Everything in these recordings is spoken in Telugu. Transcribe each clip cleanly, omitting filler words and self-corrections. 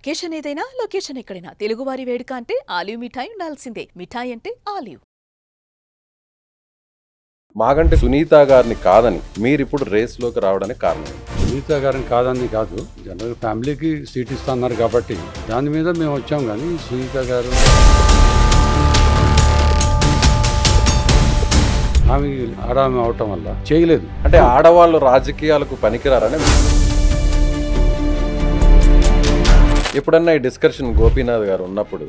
అకేషన్ ఏదైనా లొకేషన్ ఎక్కడైనా తెలుగువారి వేడుక అంటే ఆలివ్ మిఠాయి ఉండాల్సిందే. మిఠాయి అంటే ఆలివ్. మాగంటి సునీత గారిని కాదని మీరు ఇప్పుడు రేస్లోకి రావడానికి కారణం ఏంటి? సునీత గారిని కాదని కాదు, జనరల్ ఫ్యామిలీకి సీట్ ఇస్తున్నారు కాబట్టి దాని మీద మేము వచ్చాం. కానీ సునీత గారు ఆమె ఆడామె అవటం వల్ల చేయలేదు. అంటే ఆడవాళ్ళు రాజకీయాలకు పనికిరారని ఎప్పుడన్నా ఈ డిస్కషన్ గోపీనాథ్ గారు ఉన్నప్పుడు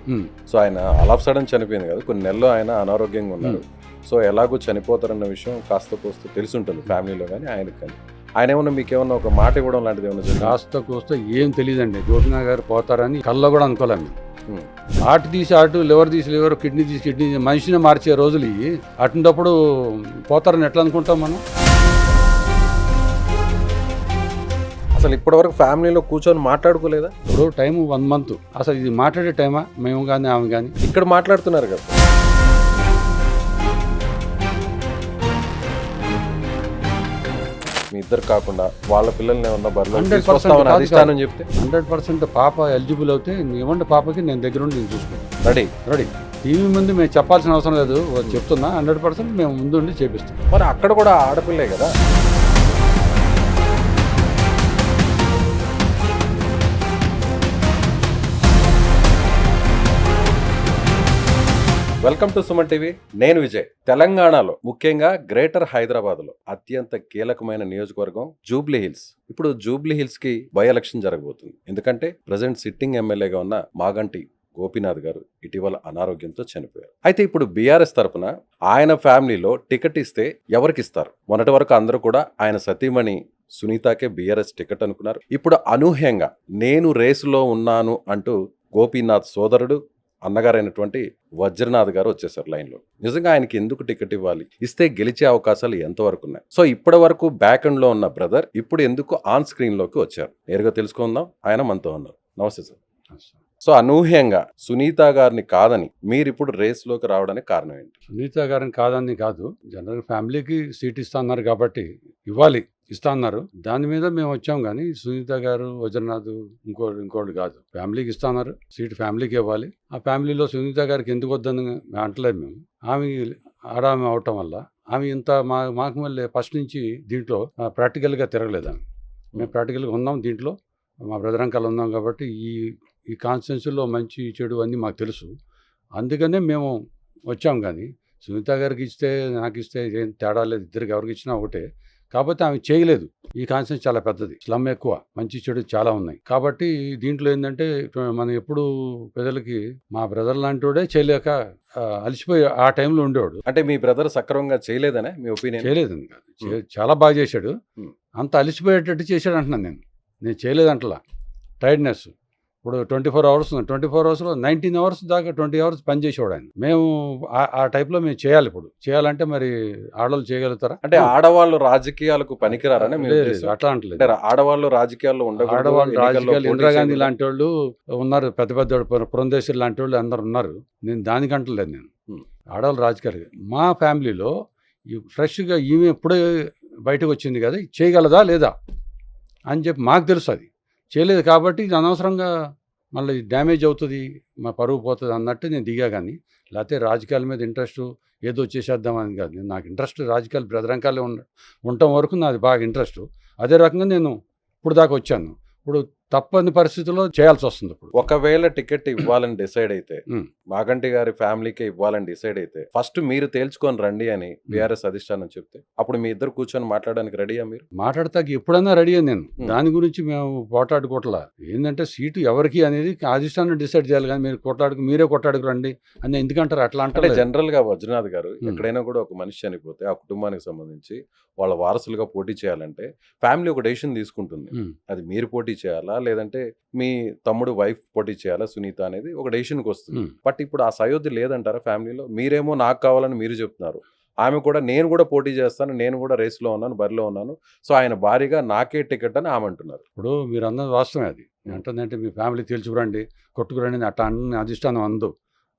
సో ఆయన ఆల్ ఆఫ్ సడన్ చనిపోయింది కదా, కొన్ని నెలలు ఆయన అనారోగ్యంగా ఉన్నారు. సో ఎలాగో చనిపోతారన్న విషయం కాస్త కోస్త తెలుసుంటుంది ఫ్యామిలీలో, కానీ ఆయనకు కానీ ఆయన ఏమన్నా మీకేమన్నా ఒక మాట ఇవ్వడం లాంటిది ఏమన్నా జరిగిందా? కాస్త కోస్త ఏం తెలియదండి. గోపినాథ్ గారు పోతారని కళ్ళ కూడా అనుకోలేము. ఆర్ట్ తీసి ఆర్టు, లివర్ తీసి లివర్, కిడ్నీ తీసి కిడ్నీ, మనిషిని మార్చే రోజులు ఇవి. అటువంటిప్పుడు పోతారని ఎట్లా అనుకుంటాం మనం? అసలు ఇప్పటివరకు ఫ్యామిలీలో కూర్చొని మాట్లాడుకోలేదా? ఇప్పుడు టైం 1 month. అసలు ఇది మాట్లాడే టైమా మేము కానీ ఆమె కానీ? ఇక్కడ మాట్లాడుతున్నారు కదా. మీ ఇద్దరు కాకుండా వాళ్ళ పిల్లల్ని ఏమన్నా బరిలో 100% అధిష్టానం చెప్తే 100% పాప ఎలిజిబుల్ అవుతే ఇవ్వండి, పాపకి నేను దగ్గర ఉండి నేను చూసుకుంటాను. రెడీ. టీవీ ముందు మేము చెప్పాల్సిన అవసరం లేదు, చెప్తున్నా. 100% మేము ముందుండి చేపిస్తాం. మరి అక్కడ కూడా ఆడపిల్లే కదా. Welcome to Suman TV. నేను విజయ్. తెలంగాణలో ముఖ్యంగా గ్రేటర్ హైదరాబాద్ లో అత్యంత కీలకమైన నియోజకవర్గం జూబ్లీ హిల్స్. ఇప్పుడు జూబ్లీ హిల్స్ కి బై ఎలక్షన్ జరగబోతుంది. ఎందుకంటే ప్రజెంట్ సిట్టింగ్ ఎమ్మెల్యేగా ఉన్న మాగంటి గోపీనాథ్ గారు ఇటీవల అనారోగ్యంతో చనిపోయారు. అయితే ఇప్పుడు బీఆర్ఎస్ తరఫున ఆయన ఫ్యామిలీలో టికెట్ ఇస్తే ఎవరికి ఇస్తారు? మొన్నటి వరకు అందరూ కూడా ఆయన సతీమణి సునీతకే బీఆర్ఎస్ టికెట్ అనుకున్నారు. ఇప్పుడు అనూహ్యంగా నేను రేసులో ఉన్నాను అంటూ గోపీనాథ్ సోదరుడు అన్నగారైనటువంటి వజ్రనాథ్ గారు వచ్చేసారు లైన్లో. నిజంగా ఆయనకి ఎందుకు టికెట్ ఇవ్వాలి? ఇస్తే గెలిచే అవకాశాలు ఎంతవరకు ఉన్నాయి? సో ఇప్పటి వరకు బ్యాక్ ఎండ్ లో ఉన్న బ్రదర్ ఇప్పుడు ఎందుకు ఆన్ స్క్రీన్ లోకి వచ్చారు? నేరుగా తెలుసుకుందాం. ఆయన మనతో ఉన్నారు. నమస్తే సార్. సో అనూహ్యంగా సునీత గారిని కాదని మీరు ఇప్పుడు రేస్లోకి రావడానికి కారణం ఏంటి? సునీత గారిని కాదని కాదు, జనరల్ ఫ్యామిలీకి సీట్ ఇస్తున్నారు కాబట్టి ఇవ్వాలి, ఇస్తా అన్నారు. దాని మీద మేము వచ్చాం. కానీ సునీత గారు, వజ్రనాథ్ ఇంకోటి కాదు. ఫ్యామిలీకి ఇస్తున్నారు, సీట్ ఫ్యామిలీకి ఇవ్వాలి. ఆ ఫ్యామిలీలో సునీత గారికి ఎందుకు వద్దని అంటలేదు మేము. ఆమె ఆడామె అవటం వల్ల ఆమె ఇంత మాకు మళ్ళీ ఫస్ట్ నుంచి దీంట్లో ప్రాక్టికల్గా తిరగలేదు. మేము ప్రాక్టికల్గా ఉన్నాం దీంట్లో, మా బ్రదర్ అంకల్ ఉన్నాం కాబట్టి ఈ కాన్స్టిట్యున్సీలో మంచి చెడు అన్నీ మాకు తెలుసు. అందుకనే మేము వచ్చాం. కానీ సునీత గారికి ఇస్తే నాకు ఇస్తే ఏం తేడా లేదు, ఇద్దరికి ఎవరికి ఇచ్చినా ఒకటే. కాకపోతే ఆమె చేయలేదు. ఈ కాన్స్టిట్యున్సీ చాలా పెద్దది, స్లమ్ ఎక్కువ, మంచి చెడు చాలా ఉన్నాయి. కాబట్టి దీంట్లో ఏంటంటే మనం ఎప్పుడు ప్రజలకి మా బ్రదర్ లాంటివాడే చేయలేక అలసిపోయి ఆ టైంలో ఉండేవాడు. అంటే మీ బ్రదర్ సక్రమంగా చేయలేదనే మీ ఒపీనియన్? చేయలేదని కాదు, చాలా బాగా చేశాడు. అంత అలసిపోయేటట్టు చేశాడు అంటున్నాను నేను చేయలేదంటలా. టైర్డ్నెస్ ఇప్పుడు 24 hours 24 hours 19 hours దాకా 20 hours పని చేసేవాడు ఆయన. మేము ఆ టైప్లో మేము చేయాలి. ఇప్పుడు చేయాలంటే మరి ఆడవాళ్ళు చేయగలుగుతారా? అంటే ఆడవాళ్ళు రాజకీయాలకు పనికిరారని అట్లా అంటలేదు. ఆడవాళ్ళు రాజకీయాల్లో ఆడవాళ్ళు రాజకీయాలు ఇందిరాగాంధీ లాంటి వాళ్ళు ఉన్నారు, పెద్ద పెద్ద పురంధేశ్వరి లాంటి వాళ్ళు అందరు ఉన్నారు. నేను దానికి అంటలేదు. నేను ఆడవాళ్ళు రాజకీయాలు, మా ఫ్యామిలీలో ఫ్రెష్గా ఈమె ఎప్పుడే బయటకు వచ్చింది కదా, చేయగలదా లేదా అని చెప్పి మాకు తెలుసు. అది చేయలేదు కాబట్టి ఇది అనవసరంగా మళ్ళీ డ్యామేజ్ అవుతుంది, మా పరువు పోతుంది అన్నట్టు నేను దిగా. కానీ లేకపోతే రాజకీయాల మీద ఇంట్రెస్ట్ ఏదో చేసేద్దామని కాదు. నాకు ఇంట్రెస్ట్ రాజకీయాలు బ్రదరంకాలే ఉండటం వరకు నాది బాగా ఇంట్రెస్ట్. అదే రకంగా నేను ఇప్పుడు దాకా వచ్చాను. ఇప్పుడు తప్పని పరిస్థితుల్లో చేయాల్సి వస్తుంది. ఇప్పుడు ఒకవేళ టికెట్ ఇవ్వాలని డిసైడ్ అయితే, మాగంటి గారి ఫ్యామిలీకే ఇవ్వాలని డిసైడ్ అయితే ఫస్ట్ మీరు తేల్చుకొని రండి అని బీఆర్ఎస్ అధిష్టానం చెప్తే అప్పుడు మీ ఇద్దరు కూర్చొని మాట్లాడడానికి రెడీయా? మీరు మాట్లాడతాకి ఎప్పుడన్నా రెడీ అని నేను దాని గురించి మేము పోట్లాడుకోవట్లా. ఏంటంటే సీటు ఎవరికి అనేది అధిష్టానం డిసైడ్ చేయాలి. కానీ మీరు మీరే కొట్టాడుకు రండి అని ఎందుకంటారు? అట్లా అంటే జనరల్ గా వజ్రనాథ్ గారు ఎక్కడైనా కూడా ఒక మనిషి చనిపోతే ఆ కుటుంబానికి సంబంధించి వాళ్ళ వారసులుగా పోటీ చేయాలంటే ఫ్యామిలీ ఒక డెసిషన్ తీసుకుంటుంది. అది మీరు పోటీ చేయాలా లేదంటే మీ తమ్ముడు వైఫ్ పోటీ చేయాలా సునీత అనేది ఒక డెసిషన్కి వస్తుంది. బట్ ఇప్పుడు ఆ సయోధ్య లేదంటారా ఫ్యామిలీలో? మీరేమో నాకు కావాలని మీరు చెప్తున్నారు, ఆమె కూడా నేను కూడా పోటీ చేస్తాను, నేను కూడా రేస్లో ఉన్నాను, బరిలో ఉన్నాను, సో ఆయన భారీగా నాకే టికెట్ అని ఆమె అంటున్నారు. ఇప్పుడు మీరు అన్నది వాస్తవమే. అది అంటుందంటే మీ ఫ్యామిలీ తెలుసుకురండి, కొట్టుకురండి అట్లా అధిష్టానం అందు.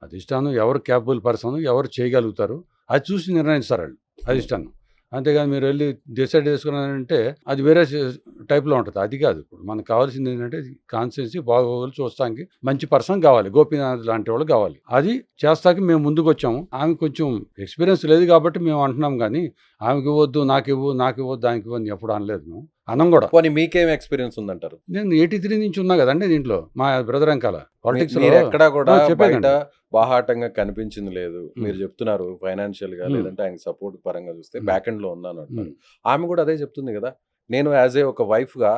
అధిష్టానం ఎవరు క్యాపబుల్ పర్సన్, ఎవరు చేయగలుగుతారు అది చూసి నిర్ణయిస్తారు వాళ్ళు అధిష్టానం. అంతేగాని మీరు వెళ్ళి డిసైడ్ చేసుకున్నారంటే అది వేరే టైప్లో ఉంటుంది. అది కాదు. ఇప్పుడు మనకు కావాల్సింది ఏంటంటే కాన్స్టిట్యున్సీ బాగోగులు చూస్తానికి మంచి పర్సన్ కావాలి, గోపీనాథ్ లాంటి వాళ్ళు కావాలి. అది చేస్తాకి మేము ముందుకు వచ్చాము. ఆమె కొంచెం ఎక్స్పీరియన్స్ లేదు కాబట్టి మేము అంటున్నాం, కానీ ఆమెకి ఇవ్వద్దు, నాకు ఇవ్వద్దు, దానికి ఇవ్వద్దు ఎప్పుడు అనలేదు మేము, అనం కూడా. పోనీ మీకేం ఎక్స్పీరియన్స్ ఉందంటారు? నేను 83 నుంచి ఉన్నా కదండి దీంట్లో, మా బ్రదర్ వెనకాల పాలిటిక్స్ మీరు ఎక్కడా కూడా చెప్పేదండి. బయట బాహాటంగా కనిపించింది లేదు. మీరు చెప్తున్నారు ఫైనాన్షియల్ గా లేదంటే ఆయన సపోర్ట్ పరంగా చూస్తే బ్యాక్ ఎండ్ లో ఉన్నాను అంటారు. ఆమె కూడా అదే చెప్తుంది కదా, నేను యాజ్ ఏ ఒక వైఫ్ గా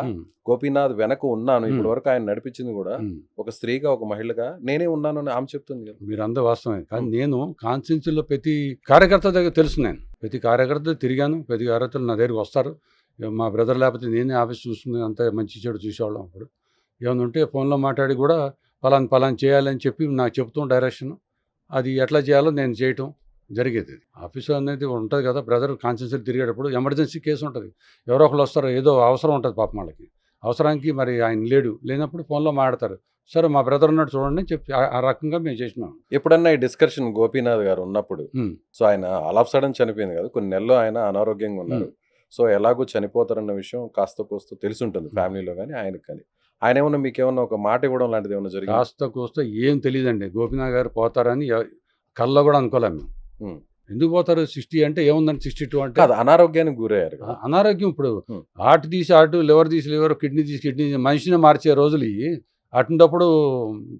గోపీనాథ్ వెనక ఉన్నాను, ఇప్పటి వరకు ఆయన నడిపించింది కూడా ఒక స్త్రీగా, ఒక మహిళగా నేనే ఉన్నాను అని ఆమె చెప్తుంది కదా. మీరంతా వాస్తవమే, కానీ నేను కాన్స్టిట్యున్సీలో ప్రతి కార్యకర్త దగ్గర తెలుసు, నేను ప్రతి కార్యకర్త తిరిగాను, ప్రతి కార్యకర్తలు నా దగ్గరికి వస్తారు. మా బ్రదర్ లేకపోతే నేనే ఆఫీస్ చూసుకుని అంత మంచి చెడు చూసేవాళ్ళం. అప్పుడు ఏమైనా ఉంటే ఫోన్లో మాట్లాడి కూడా పలాన్ చేయాలని చెప్పి నాకు చెప్తూ డైరెక్షన్, అది ఎట్లా చేయాలో నేను చేయటం జరిగేది. ఆఫీసు అనేది ఉంటుంది కదా, బ్రదర్ కాన్స్టిట్యున్సీ తిరిగేటప్పుడు ఎమర్జెన్సీ కేసు ఉంటుంది, ఎవరో ఒకళ్ళు వస్తారు, ఏదో అవసరం ఉంటుంది పాపం వాళ్ళకి, అవసరానికి మరి ఆయన లేనప్పుడు ఫోన్లో మాట్లాడతారు, సరే మా బ్రదర్ ఉన్నాడు చూడండి చెప్పి ఆ రకంగా మేము చేసినాం. ఎప్పుడన్నా ఈ డిస్కషన్ గోపీనాథ్ గారు ఉన్నప్పుడు, సో ఆయన ఆల్ ఆఫ్ సడన్ చనిపోయింది కదా, కొన్ని నెలలు ఆయన అనారోగ్యంగా ఉన్నారు, సో ఎలాగో చనిపోతారన్న విషయం కాస్త కోస్త తెలిసి ఉంటుంది ఫ్యామిలీలో కానీ ఆయనకు కానీ, ఆయన ఏమన్నా మీకు ఏమన్నా ఒక మాట ఇవ్వడం లాంటిది ఏమన్నా జరిగింది? కాస్త కోస్త ఏం తెలియదండి, గోపీనాథ్ గారు పోతారని కల్లో కూడా అనుకోలేము. ఎందుకు పోతారు? 60 అంటే ఏముందండి, 62 అంటే కాదు, అనారోగ్యానికి గురయ్యారు కదా. అనారోగ్యం ఇప్పుడు హార్ట్ తీసి హార్ట్, లివర్ తీసి లివర్, కిడ్నీ తీసి కిడ్నీ, మనిషిని మార్చే రోజులు ఇవి. అటుంటప్పుడు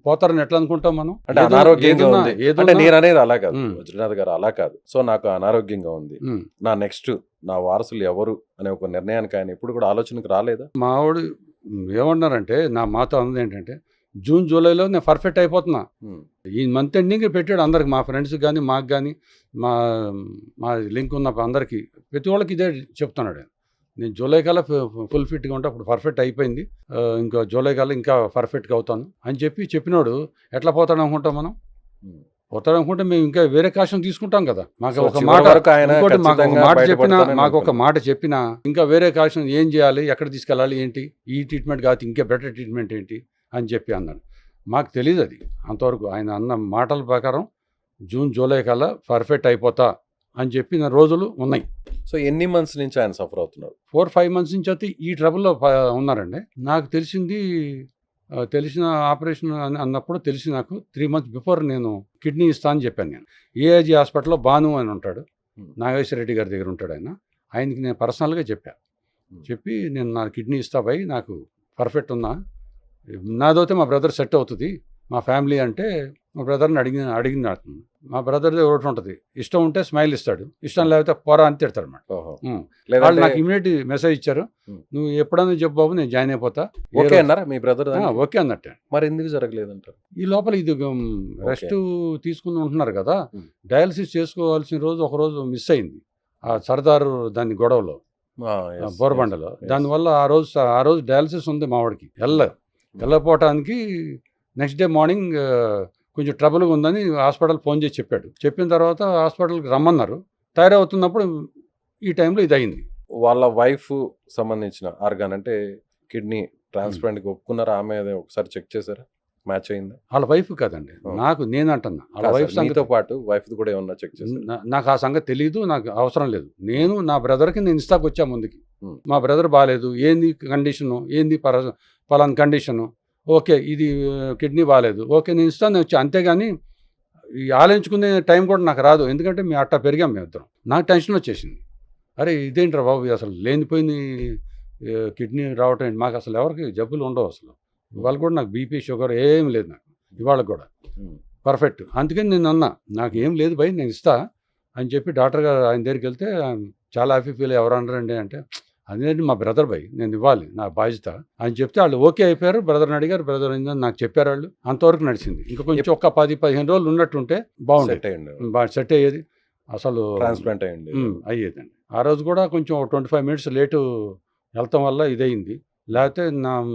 పోతారని ఎట్లా అనుకుంటాం మనం? అంటే అనారోగ్యంగా ఉంది అంటే నేను అనేది అలా కాదు వజ్రనాథ్ గారు, అలా కాదు. సో నాకు అనారోగ్యంగా ఉంది, నా నెక్స్ట్ నా వారసులు ఎవరు అనే ఒక నిర్ణయానికి ఆయన ఎప్పుడు కూడా ఆలోచనకు రాలేదా? మా వాడు ఏమన్నారంటే, నా మాతో అన్నది ఏంటంటే, జూన్ జూలైలో నేను పర్ఫెక్ట్ అయిపోతున్నా, ఈ మంత్ ఎండింగ్ పెట్టాడు అందరికి, మా ఫ్రెండ్స్ కానీ మాకు కానీ మా లింక్ ఉన్న అందరికీ, ప్రతి వాళ్ళకి ఇదే చెప్తున్నాడు. నేను జూలై కల్లా ఫుల్ ఫిట్గా ఉంటే అప్పుడు పర్ఫెక్ట్ అయిపోయింది, ఇంకా జూలై కల్లా ఇంకా పర్ఫెక్ట్గా అవుతాను అని చెప్పినోడు ఎట్లా పోతాడు అనుకుంటాం మనం? పోతాడు అనుకుంటే మేము ఇంకా వేరే కాశం తీసుకుంటాం కదా. మాకు ఒక మాట మాకు ఒక మాట చెప్పినా ఇంకా వేరే కాశం ఏం చేయాలి, ఎక్కడ తీసుకెళ్ళాలి, ఏంటి ఈ ట్రీట్మెంట్ కాదు ఇంకా బెటర్ ట్రీట్మెంట్ ఏంటి అని చెప్పి అన్నాడు. మాకు తెలియదు అది అంతవరకు. ఆయన అన్న మాటల ప్రకారం జూన్ జూలై కల్లా పర్ఫెక్ట్ అయిపోతా అని చెప్పిన రోజులు ఉన్నాయి. సో ఎన్ని మంత్స్ నుంచి ఆయన సఫర్ అవుతున్నారు? 4-5 మంత్స్ నుంచి అయితే ఈ ట్రబుల్లో ఉన్నారండి. నాకు తెలిసిన ఆపరేషన్ అన్నప్పుడు తెలిసి నాకు 3 మంత్స్ బిఫోర్ నేను కిడ్నీ ఇస్తా అని చెప్పాను. నేను ఏఐజీ హాస్పిటల్లో భాను అని ఉంటాడు, నాగేశ్వర రెడ్డి గారి దగ్గర ఉంటాడు ఆయనకి నేను పర్సనల్గా చెప్పి నేను నా కిడ్నీ ఇస్తా పోయి, నాకు పర్ఫెక్ట్ ఉన్నా, నాదైతే మా బ్రదర్ సెట్ అవుతుంది, మా ఫ్యామిలీ అంటే మా బ్రదర్ని అడిగింది. మా బ్రదర్ ఒకటి ఉంటుంది, ఇష్టం ఉంటే స్మైల్ ఇస్తాడు, ఇష్టం లేకపోతే పోరా అని తిడతాడు అన్నమాట. వాళ్ళు నాకు ఇమీడియట్ మెసేజ్ ఇచ్చారు, నువ్వు ఎప్పుడన్నా చెప్పు బాబు నేను జాయిన్ అయిపోతా. ఓకే అన్నారా మీ బ్రదర్? ఓకే అన్నట్టే. మరి ఎందుకు జరగలేదంటారు? ఈ లోపల ఇది రెస్ట్ తీసుకుని ఉంటున్నారు కదా, డయాలసిస్ చేసుకోవాల్సిన రోజు ఒక రోజు మిస్ అయింది, ఆ సర్దారు దాని గొడవలో బోరబండలో. దానివల్ల ఆ రోజు డయాలసిస్ ఉంది మా వాడికి, వెళ్ళపోవటానికి నెక్స్ట్ డే మార్నింగ్ కొంచెం ట్రబుల్గా ఉందని హాస్పిటల్ ఫోన్ చేసి చెప్పిన తర్వాత హాస్పిటల్కి రమ్మన్నారు. తయారవుతున్నప్పుడు ఈ టైంలో ఇది అయింది. వాళ్ళ వైఫ్ సంబంధించిన ఆర్గాన్ అంటే కిడ్నీ ట్రాన్స్ప్లాంట్కి ఒప్పుకున్నారా? ఆమె ఒకసారి చెక్ చేశారా, మ్యాచ్ అయిందా? వాళ్ళ వైఫ్ కాదండి, నేను అంటున్నా వాళ్ళ వైఫ్ సంగతితో పాటు వైఫ్ కూడా ఏమన్నా చెక్ చేశారు? నాకు ఆ సంగతి తెలియదు, నాకు అవసరం లేదు. నేను నా బ్రదర్కి నేను ఇస్తాకు వచ్చా ముందుకి, మా బ్రదర్ బాగాలేదు, ఏంది కండిషను, ఏంది పలానా కండిషను, ఓకే ఇది కిడ్నీ బాగాలేదు, ఓకే నేను ఇస్తాను వచ్చా, అంతేగాని ఈ ఆలోచించుకునే టైం కూడా నాకు రాదు. ఎందుకంటే మేము అట్టా పెరిగాం మేము ఇద్దరం. నాకు టెన్షన్ వచ్చేసింది, అరే ఇదేంట్రా బాబు అసలు లేనిపోయింది కిడ్నీ రావటం ఏంటి, మాకు అసలు ఎవరికి జబ్బులు ఉండవు అసలు. ఇవాళ కూడా నాకు బీపీ షుగర్ ఏం లేదు, నాకు ఇవాళ కూడా పర్ఫెక్ట్. అందుకని నేను అన్నా నాకు ఏం లేదు భయ్ నేను ఇస్తా అని చెప్పి డాక్టర్ గారు ఆయన దగ్గరికి వెళ్తే చాలా హ్యాపీ ఫీల్ ఎవరు అన్నారండి అంటే, అదేంటి మా బ్రదర్ భయ్ నేను ఇవ్వాలి నా బాధ్యత అని చెప్తే వాళ్ళు ఓకే అయిపోయారు. బ్రదర్ని అడిగారు, బ్రదర్ అయిందని నాకు చెప్పారు వాళ్ళు. అంతవరకు నడిచింది. ఇంకా కొంచెం ఒక 10-15 రోజులు ఉన్నట్టుంటే బాగుండేది, బాగా సెట్ అయ్యేది, అసలు ట్రాన్స్ప్లాంట్ అయ్యేదండి. ఆ రోజు కూడా కొంచెం 25 మినిట్స్ లేటు వెళ్తాం వల్ల ఇదయింది, లేకపోతే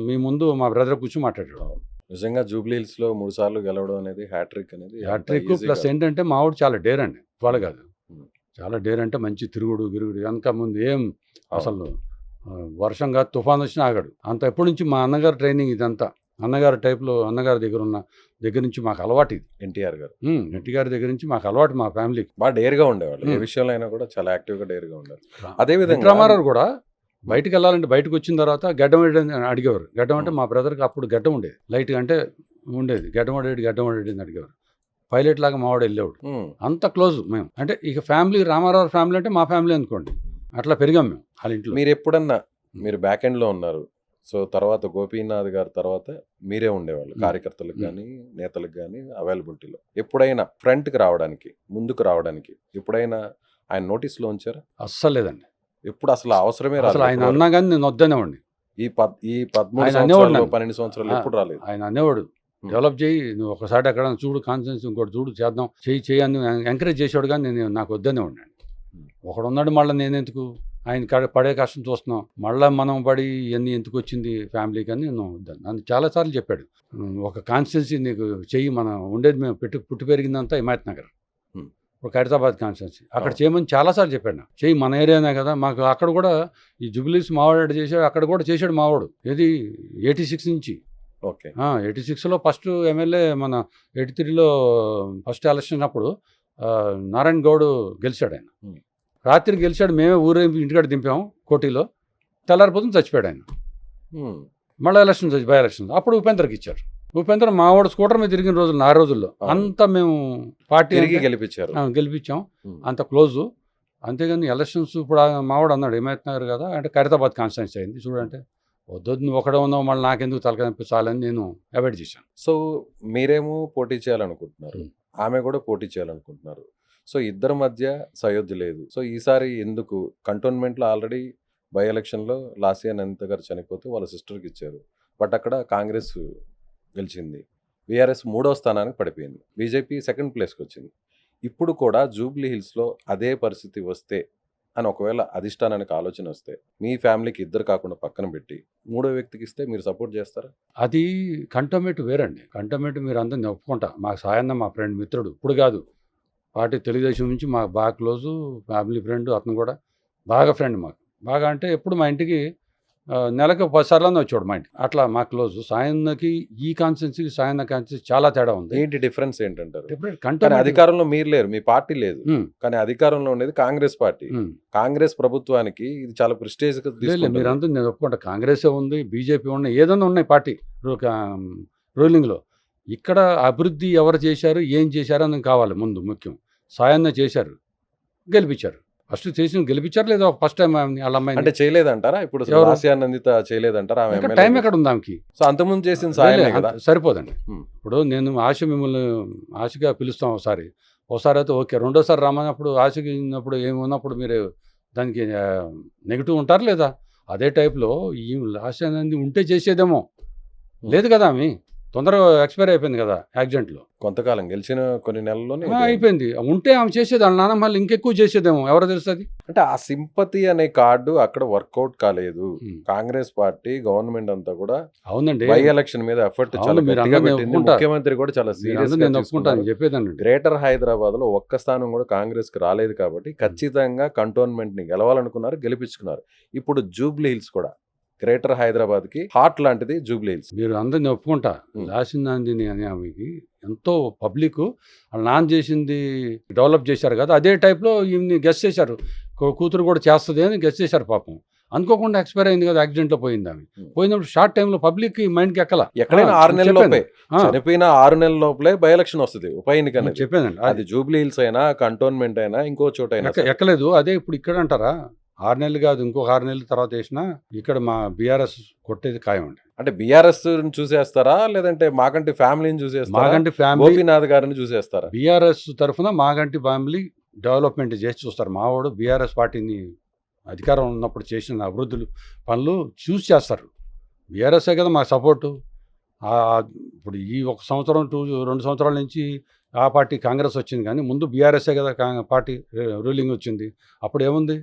మీ ముందు మా బ్రదర్ కూర్చొని మాట్లాడాడు. నిజంగా జూబ్లీ హిల్స్ లో 3 సార్లు గెలవడం అనేది హ్యాట్రిక్ అనేది. హ్యాట్రిక్ ప్లస్ ఏంటంటే మా వాడు చాలా డేర్ అండి, వాళ్ళు కాదు చాలా డేర్ అంటే మంచి తిరుగుడు వెనక ముందు ఏం అసలు వర్షంగా తుఫాన్ వచ్చినా ఆగాడు. అంత ఎప్పటి నుంచి మా అన్నగారు ట్రైనింగ్ ఇదంతా. అన్నగారి టైప్లో అన్నగారి దగ్గర నుంచి మాకు అలవాటు ఇది. ఎన్టీఆర్ గారు ఎన్టీ గారి దగ్గర నుంచి మాకు అలవాటు మా ఫ్యామిలీకి. బాగా డేర్గా ఉండేవాళ్ళు, ఏ మ్మ్. విషయంలో అయినా కూడా చాలా యాక్టివ్గా డేర్గా ఉండాలి. అదే విధంగా ఎన్టీ రామారావు కూడా బయటకు వెళ్ళాలంటే బయటకు వచ్చిన తర్వాత గడ్డం వేయడం అని అడిగేవారు. గడ్డం అంటే మా బ్రదర్కి అప్పుడు గడ్డం ఉండేది, లైట్గా అంటే ఉండేది. గడ్డం వాడేది అని అడిగేవారు. పైలట్ లాగా మావాడు వెళ్ళేవాడు. అంత క్లోజ్ మేము. అంటే ఇక ఫ్యామిలీ, రామారావు ఫ్యామిలీ అంటే మా ఫ్యామిలీ అనుకోండి. అట్లా పెరిగాం మేము వాళ్ళ ఇంట్లో. మీరు ఎప్పుడన్నా మీరు బ్యాక్ ఎండ్లో ఉన్నారు, సో తర్వాత గోపీనాథ్ గారు తర్వాత మీరే ఉండేవాళ్ళు కార్యకర్తలకు కానీ నేతలకు కానీ అవైలబిలిటీలో. ఎప్పుడైనా ఫ్రంట్కి రావడానికి, ముందుకు రావడానికి ఎప్పుడైనా ఆయన నోటీస్లో ఉంచారా? అస్సలు లేదండి. ఎప్పుడు అసలు అవసరమే అసలు ఆయన రాలేదు. అన్నా కానీ నేను వద్దనేవాడిని. ఈ 13 ఆయన సంవత్సరాలు అనేవాడు నన్ను. 12 సంవత్సరాలు ఎప్పుడు రాలేదు. ఆయన అనేవాడు, డెవలప్ చేయి, నువ్వు ఒకసారి ఎక్కడ చూడు, కాన్ఫిడెన్స్ ఇంకోటి చూడు, చేద్దాం, చేయి అని ఎంకరేజ్ చేసేవాడు. కానీ నేను నాకు వద్దనేవాడిని. ఒకడు ఉన్నాడు, మళ్ళీ నేను ఎందుకు ఆయన పడే కష్టం చూస్తున్నాం, మళ్ళీ మనం పడి ఇవన్నీ ఎందుకు వచ్చింది ఫ్యామిలీకి అని నేను వద్దాను. నన్ను చాలాసార్లు చెప్పాడు, ఒక కాన్స్టిట్యున్సీ నీకు చెయ్యి, మనం ఉండేది మేము పుట్టి పెరిగిందంతా హిమాయత్ నగర్, ఒక ఖైరతాబాద్ కాన్స్టిట్యున్సీ, అక్కడ చేయమని చాలాసార్లు చెప్పాడు. నాకు చెయ్యి, మన ఏరియానే కదా, మాకు అక్కడ కూడా ఈ జూబ్లీస్ మావాడు చేశాడు, అక్కడ కూడా చేశాడు మావాడు. ఏది 86 నుంచి. ఓకే. 86లో ఫస్ట్ ఎమ్మెల్యే, మన 83లో ఫస్ట్ ఎలక్షన్ అప్పుడు నారాయణ గౌడ్ గెలిచాడు. ఆయన రాత్రి గెలిచాడు, మేమే ఊరే ఇంటికాడ దింపాము కోటిలో. తెల్లారిపోతుంది చచ్చిపోయాడు ఆయన. మళ్ళీ ఎలక్షన్ బై ఎలక్షన్ అప్పుడు ఉపేంద్రకి ఇచ్చారు. ఉపేంద్ర మావాడు స్కూటర్ మీద తిరిగిన రోజులు, ఆ రోజుల్లో అంతా మేము పార్టీ గెలిపించాం. అంత క్లోజు. అంతేగాని ఎలక్షన్స్ ఇప్పుడు మావాడు అన్నాడు హిమాయత్ నగర్ కదా అంటే ఖైరతాబాద్ కాన్స్టిట్యున్సీ అయింది చూడంటే, వద్దు నువ్వు ఒకడే ఉన్నావు, మళ్ళీ నాకెందుకు తలకనిపించాలని నేను అవాయిడ్ చేశాను. సో మీరేమో పోటీ చేయాలనుకుంటున్నారు, ఆమె కూడా పోటీ చేయాలనుకుంటున్నారు. సో ఇద్దరి మధ్య సయోధ్య లేదు. సో ఈసారి ఎందుకు కంటోన్మెంట్లో ఆల్రెడీ బై ఎలక్షన్లో లాసియా అనంత గారు చనిపోతే వాళ్ళ సిస్టర్కి ఇచ్చారు, బట్ అక్కడ కాంగ్రెస్ గెలిచింది, బీఆర్ఎస్ 3వ స్థానానికి పడిపోయింది, బీజేపీ 2nd ప్లేస్కి వచ్చింది. ఇప్పుడు కూడా జూబ్లీ హిల్స్లో అదే పరిస్థితి వస్తే అని ఒకవేళ అధిష్టానానికి ఆలోచన వస్తే, మీ ఫ్యామిలీకి ఇద్దరు కాకుండా పక్కన పెట్టి 3వ వ్యక్తికి ఇస్తే మీరు సపోర్ట్ చేస్తారా? అది కంటోన్మెంట్ వేరండి. కంటోన్మెంట్ మీరు అందరిని ఒప్పుకుంటా, మాకు సాయన్న మా ఫ్రెండ్ మిత్రుడు, ఇప్పుడు కాదు, పార్టీ తెలుగుదేశం నుంచి మాకు బాగా క్లోజు, ఫ్యామిలీ ఫ్రెండ్. అతను కూడా బాగా ఫ్రెండ్ మాకు. బాగా అంటే ఎప్పుడు మా ఇంటికి నెలకు 10 సార్లు వచ్చాడు మా ఇంటికి. అట్లా మా క్లోజు. సాయన్నకి ఈ కాన్స్టిట్యున్సీకి సాయన్న కాన్స్టిట్యున్సీ చాలా తేడా ఉంది. ఏంటి డిఫరెన్స్ ఏంటంటారు? కానీ అధికారంలో మీరు లేరు, మీ పార్టీ లేదు, కానీ అధికారంలో ఉండేది కాంగ్రెస్ పార్టీ. కాంగ్రెస్ ప్రభుత్వానికి ఇది చాలా ప్రెస్టేజ్. మీరంతా నేను ఒప్పుకుంటా, కాంగ్రెస్ ఉంది, బీజేపీ ఉన్నాయి, ఏదన్నా ఉన్నాయి పార్టీ రూలింగ్లో. ఇక్కడ అభివృద్ధి ఎవరు చేశారు, ఏం చేశారు అని కావాలి ముందు ముఖ్యం. సాయన్న చేశారు, గెలిపించారు. ఫస్ట్ చేసి గెలిపించారు లేదా ఫస్ట్ టైం వాళ్ళ అమ్మాయి అంటే చేయలేదంటారా? ఇప్పుడు లాసియానందిత చేయలేదంటారా? టైం ఎక్కడ ఉంది ఆమెకి? సో అంతకుముందు చేసిన సాయమే కదా, సరిపోదండి. ఇప్పుడు నేను ఆశ మిమ్మల్ని ఆశగా పిలుస్తాం ఒకసారి అయితే ఓకే, రెండోసారి రమ్మన్నప్పుడు ఆశకి ఉన్నప్పుడు ఏమి ఉన్నప్పుడు మీరు దానికి నెగిటివ్ ఉంటారు లేదా? అదే టైప్లో ఈ లాసియానంది ఉంటే చేసేదేమో, లేదు కదా, ఆమె తొందరగా ఎక్స్పైర్ అయిపోయింది కదా యాక్సిడెంట్లో. కొంతకాలం గెలిచిన కొన్ని నెలల్లోనే అయిపోయింది. ఉంటే ఆమె చేసేది, వాళ్ళ నాన్న మళ్ళీ ఇంకెక్కువ చేసేదేమో, ఎవరో తెలుస్తుంది. అంటే ఆ సింపతి అనే కార్డు అక్కడ వర్కౌట్ కాలేదు. కాంగ్రెస్ పార్టీ గవర్నమెంట్ అంతా కూడా అవునండి బై ఎలక్షన్ మీద ఎఫర్ట్ చాలా గట్టిగా పెట్టింది. ముఖ్యమంత్రి కూడా చాలా సీరియస్ చెప్పేదాన్ని. గ్రేటర్ హైదరాబాద్ లో ఒక్క స్థానం కూడా కాంగ్రెస్ కి రాలేదు కాబట్టి ఖచ్చితంగా కంటోన్మెంట్ ని గెలవాలనుకున్నారు, గెలిపించుకున్నారు. ఇప్పుడు జూబ్లీ హిల్స్ కూడా గ్రేటర్ హైదరాబాద్ కి హార్ట్ లాంటిది జూబ్లీ హిల్స్. మీరు అందరిని ఒప్పుకుంటా, లాసినందిని అనే ఆమెకి ఎంతో పబ్లిక్ వాళ్ళ నాన్న చేసింది డెవలప్ చేశారు కదా, అదే టైప్లో ఈమెని గెస్ట్ చేశారు, కూతురు కూడా చేస్తుంది అని గెస్ట్ చేశారు. పాపం అనుకోకుండా ఎక్స్పైర్ అయింది కదా, యాక్సిడెంట్లో పోయింది ఆమె. పోయినప్పుడు షార్ట్ టైంలో పబ్లిక్ మైండ్కి ఎక్కల. ఎక్కడైనా 6 నెలల లోపే, చనిపోయిన 6 నెలల లోపలే బై ఎలక్షన్ వస్తుంది, ఉప ఎన్నిక. చెప్పానండి, అది జూబ్లీ హిల్స్ అయినా కంటోన్మెంట్ అయినా ఇంకో చోట అయినా ఎక్కలేదు. అదే ఇప్పుడు ఇక్కడ అంటారా, 6 నెలలు కాదు, ఇంకొక 6 నెలల తర్వాత వేసినా ఇక్కడ మా బీఆర్ఎస్ కొట్టేది ఖాయం అండి. అంటే బీఆర్ఎస్ చూసేస్తారా లేదంటే మాగంటి ఫ్యామిలీని చూసేస్తారా? మాగంటి ఫ్యామిలీ, గోపీనాథ్ గారిని చూసేస్తారా? బీఆర్ఎస్ తరఫున మాగంటి ఫ్యామిలీ డెవలప్మెంట్ చేసి చూస్తారు. మావాడు బీఆర్ఎస్ పార్టీని అధికారం ఉన్నప్పుడు చేసిన అభివృద్ధులు పనులు చూసి చేస్తారు. బీఆర్ఎస్ఏ కదా మాకు సపోర్టు. ఇప్పుడు ఈ 1 సంవత్సరం 2 సంవత్సరాల నుంచి ఆ పార్టీ కాంగ్రెస్ వచ్చింది, కానీ ముందు బీఆర్ఎస్ఏ కదా పార్టీ రూలింగ్ వచ్చింది. అప్పుడు ఏముంది,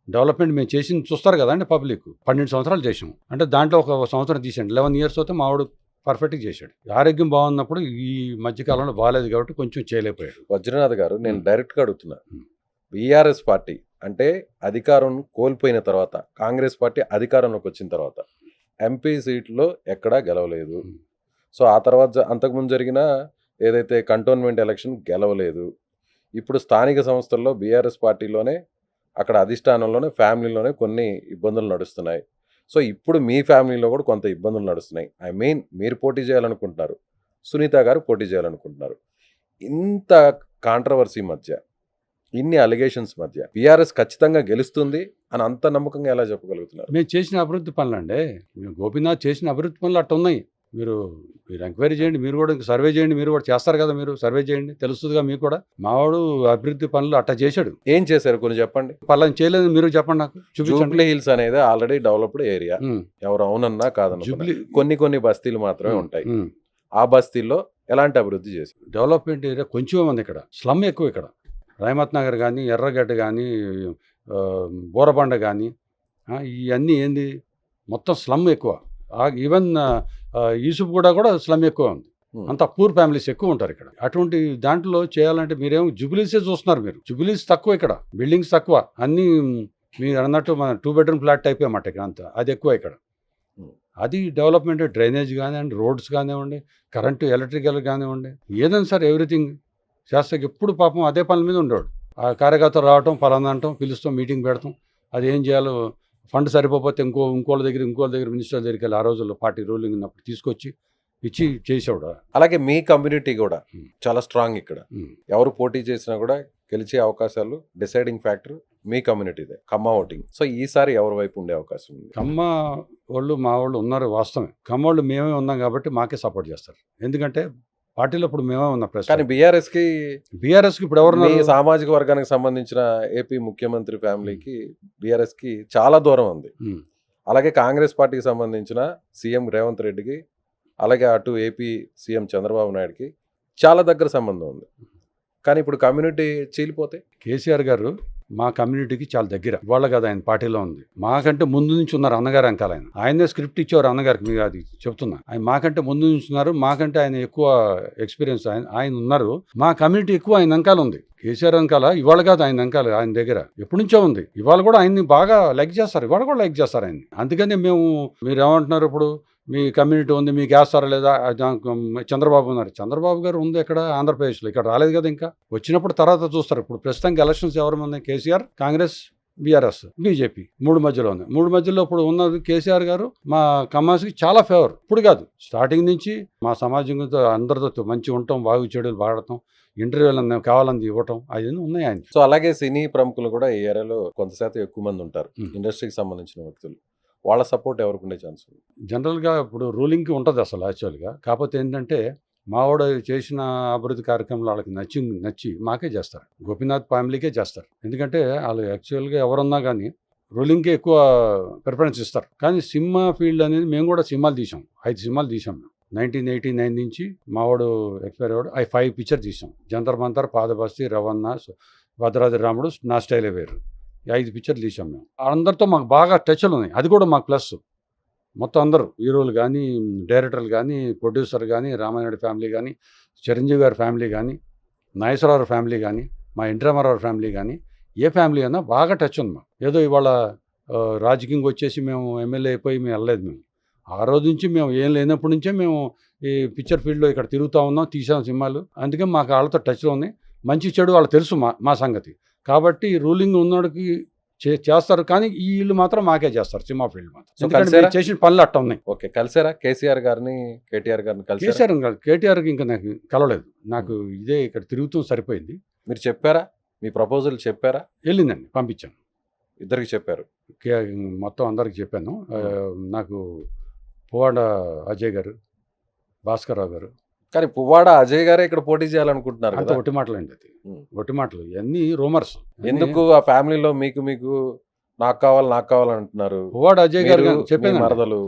డెవలప్మెంట్ మేము చేసింది చూస్తారు కదా అండి పబ్లిక్. 12 సంవత్సరాలు చేసాం అంటే దాంట్లో 1 సంవత్సరం తీసాడు, 11 ఇయర్స్ అయితే మావాడు పర్ఫెక్ట్గా చేశాడు. ఆరోగ్యం బాగున్నప్పుడు ఈ మధ్యకాలంలో బాగాలేదు కాబట్టి కొంచెం చేయలేకపోయాడు. వజ్రనాథ్ గారు, నేను డైరెక్ట్గా అడుగుతున్నా, బీఆర్ఎస్ పార్టీ అంటే అధికారం కోల్పోయిన తర్వాత, కాంగ్రెస్ పార్టీ అధికారంలోకి వచ్చిన తర్వాత ఎంపీ సీట్లో ఎక్కడా గెలవలేదు, సో ఆ తర్వాత అంతకుముందు జరిగిన ఏదైతే కంటోన్మెంట్ ఎలక్షన్ గెలవలేదు. ఇప్పుడు స్థానిక సంస్థల్లో బీఆర్ఎస్ పార్టీలోనే అక్కడ అధిష్టానంలోనే ఫ్యామిలీలోనే కొన్ని ఇబ్బందులు నడుస్తున్నాయి. సో ఇప్పుడు మీ ఫ్యామిలీలో కూడా కొంత ఇబ్బందులు నడుస్తున్నాయి. ఐ మీన్ మీరు పోటీ చేయాలనుకుంటున్నారు, సునీత గారు పోటీ చేయాలనుకుంటున్నారు. ఇంత కాంట్రవర్సీ మధ్య, ఇన్ని అలిగేషన్స్ మధ్య బీఆర్ఎస్ ఖచ్చితంగా గెలుస్తుంది అని అంత నమ్మకంగా ఎలా చెప్పగలుగుతున్నారు? మేము చేసిన అభివృద్ధి పనులు అండి, మేము గోపీనాథ్ చేసిన అభివృద్ధి పనులు అట్ట ఉన్నాయి. మీరు ఎంక్వైరీ చేయండి, మీరు కూడా సర్వే చేయండి, మీరు కూడా చేస్తారు కదా, మీరు సర్వే చేయండి, తెలుస్తుందిగా మీకు కూడా. మావాడు అభివృద్ధి పనులు అట్ట చేశాడు. ఏం చేశారు కొన్ని చెప్పండి. పలానా చేయలేదు మీరు చెప్పండి, నాకు చూపించండి. జూబ్లీ హిల్స్ అనేది ఆల్రెడీ డెవలప్డ్ ఏరియా. ఎవరు అవునన్నా కాదన్నా జూబ్లీ కొన్ని బస్తీలు మాత్రమే ఉంటాయి. ఆ బస్తీల్లో ఎలాంటి అభివృద్ధి చేసి? డెవలప్మెంట్ ఏరియా కొంచెం ఉంది. ఇక్కడ స్లమ్ ఎక్కువ. ఇక్కడ రాయమత్ నగర్ కానీ, ఎర్రగడ్డ కానీ, బోరబండ కానీ, ఇవన్నీ ఏంది మొత్తం స్లమ్ ఎక్కువ. ఈవెన్ యూసుఫ్ కూడా స్లమ్ ఎక్కువ ఉంది. అంత పూర్ ఫ్యామిలీస్ ఎక్కువ ఉంటారు ఇక్కడ. అటువంటి దాంట్లో చేయాలంటే మీరేమో జుబిలీసే చూస్తున్నారు. మీరు జుబిలీస్ తక్కువ, ఇక్కడ బిల్డింగ్స్ తక్కువ, అన్నీ మీరు అన్నట్టు మన 2 bedroom ఫ్లాట్ టైప్ అన్నమాట ఇక్కడ అంతా. అది ఎక్కువ ఇక్కడ. అది డెవలప్మెంట్, డ్రైనేజ్ కానివ్వండి, రోడ్స్ కానివ్వండి, కరెంటు, ఎలక్ట్రికల్ కానివ్వండి, ఏదైనా సరే ఎవ్రీథింగ్ చేస్తే ఎప్పుడు పాపం అదే పనుల మీద ఉండేవాడు. ఆ కార్యకర్తలు రావటం, ఫలానా అంటాం, పిలుస్తాం, మీటింగ్ పెడతాం, అది ఏం చేయాలో ఫండ్ సరిపోతే ఇంకోళ్ళ దగ్గర మినిస్టర్ దగ్గరికి వెళ్ళి ఆ రోజుల్లో పార్టీ రూలింగ్ ఉన్నప్పుడు తీసుకొచ్చి ఇచ్చి చేసేవాడు. అలాగే మీ కమ్యూనిటీ కూడా చాలా స్ట్రాంగ్ ఇక్కడ. ఎవరు పోటీ చేసినా కూడా గెలిచే అవకాశాలు డిసైడింగ్ ఫ్యాక్టర్ మీ కమ్యూనిటీదే, కమ్మ ఓటింగ్. సో ఈసారి ఎవరి వైపు ఉండే అవకాశం ఉంది? కమ్మ వాళ్ళు మా వాళ్ళు ఉన్నారు, వాస్తవమే. కమ్మ వాళ్ళు మేమే ఉన్నాం కాబట్టి మాకే సపోర్ట్ చేస్తారు. ఎందుకంటే పార్టీలో ఇప్పుడు మేమే ఉన్నాం. కానీ బీఆర్ఎస్ కి ఇప్పుడు ఎవరున్నారు? సామాజిక వర్గానికి సంబంధించిన ఏపీ ముఖ్యమంత్రి ఫ్యామిలీకి బీఆర్ఎస్ కి చాలా దూరం ఉంది. అలాగే కాంగ్రెస్ పార్టీకి సంబంధించిన సీఎం రేవంత్ రెడ్డికి, అలాగే అటు ఏపీ సీఎం చంద్రబాబు నాయుడుకి చాలా దగ్గర సంబంధం ఉంది. కానీ ఇప్పుడు కమ్యూనిటీ చీలిపోతే కేసీఆర్ గారు మా కమ్యూనిటీకి చాలా దగ్గర. ఇవాళ కదా ఆయన పార్టీలో ఉంది. మాకంటే ముందు నుంచి ఉన్నారు అన్నగారు వెనకాల. ఆయనే స్క్రిప్ట్ ఇచ్చేవారు అన్నగారికి. మీకు అది చెప్తున్నా, ఆయన మాకంటే ముందు నుంచి ఉన్నారు. మాకంటే ఆయన ఎక్కువ ఎక్స్పీరియన్స్ ఆయన ఉన్నారు. మా కమ్యూనిటీ ఎక్కువ ఆయన వెనకాల ఉంది. కేసీఆర్ వెనకాల ఇవాళ కాదు, ఆయన వెనకాల, ఆయన దగ్గర ఎప్పటి నుంచో ఉంది. ఇవాళ కూడా ఆయన్ని బాగా లైక్ చేస్తారు, ఇవాళ కూడా లైక్ చేస్తారు ఆయన్ని. అందుకని మీరు ఏమంటున్నారు ఇప్పుడు, మీ కమ్యూనిటీ ఉంది, మీకు వేస్తారా లేదా? చంద్రబాబు ఉన్నారు. చంద్రబాబు గారు ఉంది ఎక్కడ? ఆంధ్రప్రదేశ్లో. ఇక్కడ రాలేదు కదా ఇంకా. వచ్చినప్పుడు తర్వాత చూస్తారు. ఇప్పుడు ప్రస్తుతానికి ఎలక్షన్స్ ఎవరు ఉన్నాయి? కేసీఆర్, కాంగ్రెస్, బీఆర్ఎస్, బీజేపీ 3 మధ్యలో ఉంది. 3 మధ్యలో ఇప్పుడు ఉన్నది కేసీఆర్ గారు. మా కమ్మాస్కి చాలా ఫేవర్. ఇప్పుడు కాదు, స్టార్టింగ్ నుంచి మా సమాజంతో అందరితో మంచి ఉంటాం, బాగు చెడులు వాడటం, ఇంటర్వ్యూలు కావాలని ఇవ్వటం, అవన్నీ ఉన్నాయి ఆయన. సో అలాగే సినీ ప్రముఖులు కూడా ఈ ఏరియాలో కొంత శాతం ఎక్కువ మంది ఉంటారు, ఇండస్ట్రీకి సంబంధించిన వ్యక్తులు. వాళ్ళ సపోర్ట్ ఎవరికి ఉండే ఛాన్స్ ఉంది? జనరల్గా ఇప్పుడు రూలింగ్కి ఉంటుంది అసలు యాక్చువల్గా. కాకపోతే ఏంటంటే మావాడు చేసిన అభివృద్ధి కార్యక్రమాలు వాళ్ళకి నచ్చి మాకే చేస్తారు, గోపీనాథ్ ఫ్యామిలీకే చేస్తారు. ఎందుకంటే వాళ్ళు యాక్చువల్గా ఎవరున్నా కానీ రూలింగ్కే ఎక్కువ ప్రిఫరెన్స్ ఇస్తారు. కానీ సినిమా ఫీల్డ్ అనేది మేము కూడా సినిమాలు తీసాం, 5 సినిమాలు తీసాం మేము. 1989 నుంచి మావాడు ఎక్స్పైర్ అయ్యాడు. 5 పిక్చర్ తీసాం. జంతర్ మంతర్, పాదబస్తీ, రవణ, భద్రాద్రి రాముడు, నా స్టైలే వేరు, 5 పిక్చర్లు తీసాం మేము. అందరితో మాకు బాగా టచ్లు ఉన్నాయి. అది కూడా మాకు ప్లస్. మొత్తం అందరూ హీరోలు కానీ, డైరెక్టర్లు కానీ, ప్రొడ్యూసర్ కానీ, రామానాయుడు ఫ్యామిలీ కానీ, చిరంజీవి గారి ఫ్యామిలీ కానీ, నాగేశ్వరరావు ఫ్యామిలీ కానీ, మా ఎన్టీ రామారావు ఫ్యామిలీ కానీ, ఏ ఫ్యామిలీ అయినా బాగా టచ్ ఉంది మాకు. ఏదో ఇవాళ రాజకీయంగా వచ్చేసి మేము ఎమ్మెల్యే అయిపోయి మేము వెళ్ళలేదు. మేము ఆ రోజు నుంచి మేము ఏం లేనప్పటి నుంచే మేము ఈ పిక్చర్ ఫీల్డ్లో ఇక్కడ తిరుగుతూ ఉన్నాం, తీసాం సినిమాలు. అందుకే మాకు వాళ్ళతో టచ్లో ఉంది. మంచి చెడు వాళ్ళు తెలుసు మా సంగతి. కాబట్టి రూలింగ్ ఉన్నోడికి చేస్తారు, కానీ ఈ ఇల్లు మాత్రం మాకే చేస్తారు, సినిమా ఫీల్డ్ మాత్రం. చేసిన పనులు అట్ట ఉన్నాయి. ఓకే, కలిసారా కేసీఆర్ గారిని, కేటీఆర్ గారిని? కేసీఆర్ కాదు, కేటీఆర్కి ఇంకా నాకు కలవలేదు. నాకు ఇదే ఇక్కడ తిరుగుతూ సరిపోయింది. మీరు చెప్పారా? మీ ప్రపోజల్ చెప్పారా? వెళ్ళిందండి, పంపించాను. ఇద్దరికి చెప్పారు? మొత్తం అందరికి చెప్పాను. నాకు పువ్వాడ అజయ్ గారు, భాస్కర్రావు గారు. కానీ పువ్వాడ అజయ్ గారే ఇక్కడ పోటీ చేయాలనుకుంటున్నారు అంత ఒట్టి మాటలు అండి, అది ఒట్టి మాటలు, ఇవన్నీ రూమర్స్. ఎందుకు ఆ ఫ్యామిలీలో మీకు నాకు కావాలి అంటున్నారు? పువ్వాడ అజయ్ గారు చెప్పాను, మరదలు.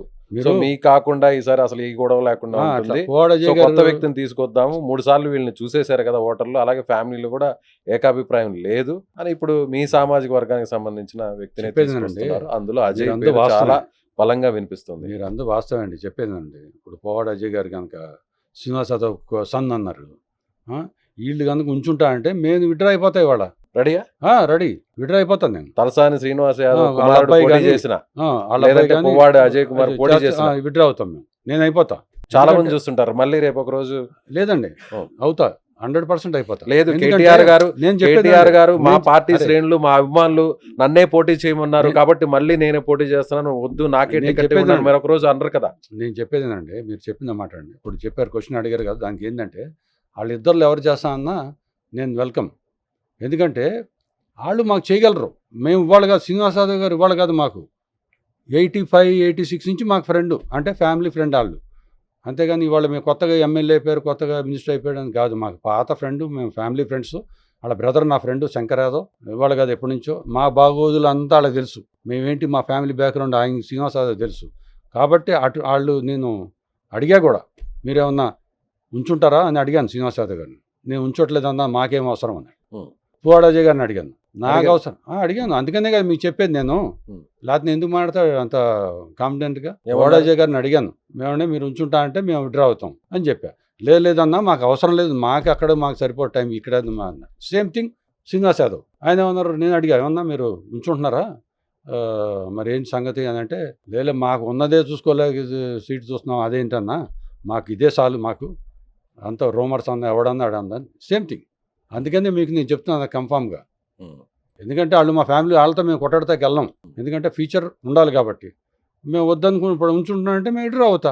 మీకు కాకుండా ఈసారి అసలు ఈ గొడవ లేకుండా ఉంటుంది, కొత్త వ్యక్తిని తీసుకొద్దాము. 3 సార్లు వీళ్ళని చూసేశారు కదా ఓటర్లు, అలాగే ఫ్యామిలీలో కూడా ఏకాభిప్రాయం లేదు అని ఇప్పుడు మీ సామాజిక వర్గానికి సంబంధించిన వ్యక్తిని తీసుకొస్తున్నారు. అందులో అజయ్ చాలా బలంగా వినిపిస్తుంది. మీరు అందరూ వాస్తవం అండి చెప్పేదండి. ఇప్పుడు పువ్వాడ అజయ్ గారు కనుక శ్రీనివాస్ యాదవ్ సన్ అన్నారు, వీళ్ళు కనుక ఉంచుంటా అంటే మేము విడ్రా అయిపోతాయి. వాళ్ళ రెడీయా? రెడీ, విడ్రా అయిపోతాను నేను. తలసాని శ్రీనివాస్ యాదవ్ చేసిన అజయ్ కుమార్ పోటీ చేసిన విడ్రా అవుతాం మేము. నేను అయిపోతా. చాలా మంది ఎందుకంటే- చూస్తుంటారు మళ్ళీ రేపు ఒక రోజు లేదండి ఓ. అవుతా 100% అయిపోతా. లేదు ఎందుకంటే కేటీఆర్ గారు నేను చెప్పేది కేటీఆర్ గారు మా నేను- పార్టీ అరే, శ్రేణులు మా అభిమానులు నన్నే పోటీ చేయమన్నారు నేను- కాబట్టి మళ్ళీ నేనే పోటీ చేస్తున్నాను వద్దు నాకే నేను టికెట్ చెప్పేది ఇవ్వన్నారు మరొక రోజు అన్నారు కదా. నేను చెప్పేదేనండి మీరు చెప్పింది మాట అండి. ఇప్పుడు చెప్పారు క్వశ్చన్ అడిగారు కదా, దానికి ఏంటంటే వాళ్ళిద్దరిలో ఎవరు చేస్తా అన్నా నేను వెల్కమ్. ఎందుకంటే వాళ్ళు మాకు చేయగలరు. మేము ఇవాళ కాదు, శ్రీనివాస్ యాదవ్ గారు ఇవాళ కాదు, మాకు 85, 86 నుంచి మాకు ఫ్రెండ్, అంటే ఫ్యామిలీ ఫ్రెండ్ వాళ్ళు. అంతేగాని ఇవాళ మేము కొత్తగా ఎమ్మెల్యే అయిపోయారు, కొత్తగా మినిస్టర్ అయిపోయాడు అని కాదు. మాకు పాత ఫ్రెండ్, మేము ఫ్యామిలీ ఫ్రెండ్స్. వాళ్ళ బ్రదర్ నా ఫ్రెండ్ శంకర్ యాదవ్, ఇవాళ కాదు ఎప్పటి నుంచో. మా బాగోదులు అంతా వాళ్ళకి తెలుసు, మేమేంటి మా ఫ్యామిలీ బ్యాక్గ్రౌండ్ ఆయన శ్రీనివాస్ యాదవ్ తెలుసు. కాబట్టి వాళ్ళు నేను అడిగా కూడా, మీరేమన్నా ఉంచుంటారా అని అడిగాను శ్రీనివాస్ యాదవ్ గారిని. నేను ఉంచట్లేదన్నా, మాకేం అవసరం అన్నాడు. పువ్వాడ అజయ్ గారిని అడిగాను, నాకు అడిగారు. అవసరం అడిగాను. అందుకనే కదా మీకు చెప్పేది నేను. లేకపోతే నేను ఎందుకు మాట్లాడతాడు అంత కాన్ఫిడెంట్గా. పువ్వాడ అజయ్ గారిని అడిగాను, మేమంటే మీరు ఉంచుంటా అంటే మేము విడ్రా అవుతాం అని చెప్పా. లేదన్నా మాకు అవసరం లేదు, మాకు అక్కడ మాకు సరిపోయే టైం ఇక్కడ అన్న. సేమ్ థింగ్ శ్రీనివాస్ యాదవ్ ఆయన ఏమన్నారు, నేను అడిగా ఏమన్నా మీరు ఉంచుంటున్నారా మరి ఏంటి సంగతి అని అంటే, లేదు మాకు ఉన్నదే చూసుకోలేక సీట్ చూస్తున్నాం, అదేంటన్నా మాకు ఇదే చాలు, మాకు అంత రూమర్స్ అన్న ఎవడన్నా అడన్నా. Same thing. అందుకనే మీకు నేను చెప్తున్నాను కన్ఫామ్గా. ఎందుకంటే వాళ్ళు మా ఫ్యామిలీ, వాళ్ళతో మేము కొట్టడితాకి వెళ్ళాం. ఎందుకంటే ఫ్యూచర్ ఉండాలి కాబట్టి. మేము వద్దనుకుని ఇప్పుడు ఉంచుంటున్నామంటే మేము ఇటు అవుతా,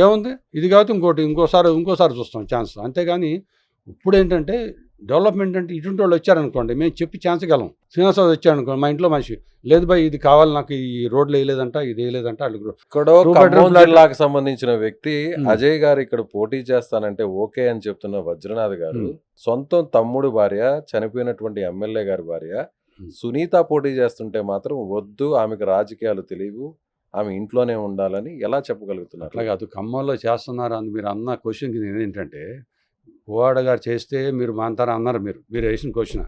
ఏముంది ఇది కాదు ఇంకోసారి చూస్తాం ఛాన్స్. అంతేగాని ఇప్పుడు ఏంటంటే డెవలప్మెంట్ అంటే ఇటువంటి వాళ్ళు వచ్చారనుకోండి, మేము చెప్పి ఛాన్స్ గలం. శ్రీనివాసరావు వచ్చారనుకోండి, మా ఇంట్లో మనిషి లేదు భయ్ ఇది కావాలి నాకు, ఈ రోడ్లు వేయలేదంట, ఇది వేయలేదంట. వాళ్ళు ఇక్కడ ఖమ్మం జిల్లాకు సంబంధించిన వ్యక్తి అజయ్ గారు ఇక్కడ పోటీ చేస్తానంటే ఓకే అని చెప్తున్న వజ్రనాథ్ గారు సొంతం తమ్ముడు భార్య, చనిపోయినటువంటి ఎమ్మెల్యే గారి భార్య సునీత పోటీ చేస్తుంటే మాత్రం వద్దు, ఆమెకు రాజకీయాలు తెలియవు, ఆమె ఇంట్లోనే ఉండాలని ఎలా చెప్పగలుగుతున్నారు? అట్లా కాదు, ఖమ్మంలో చేస్తున్నారు అని మీరు అన్న క్వశ్చన్కి నేను ఏంటంటే, పువ్వాడ గారు చేస్తే మీరు మాంతారా అన్నారు, మీరు వేసిన క్వశ్చన్.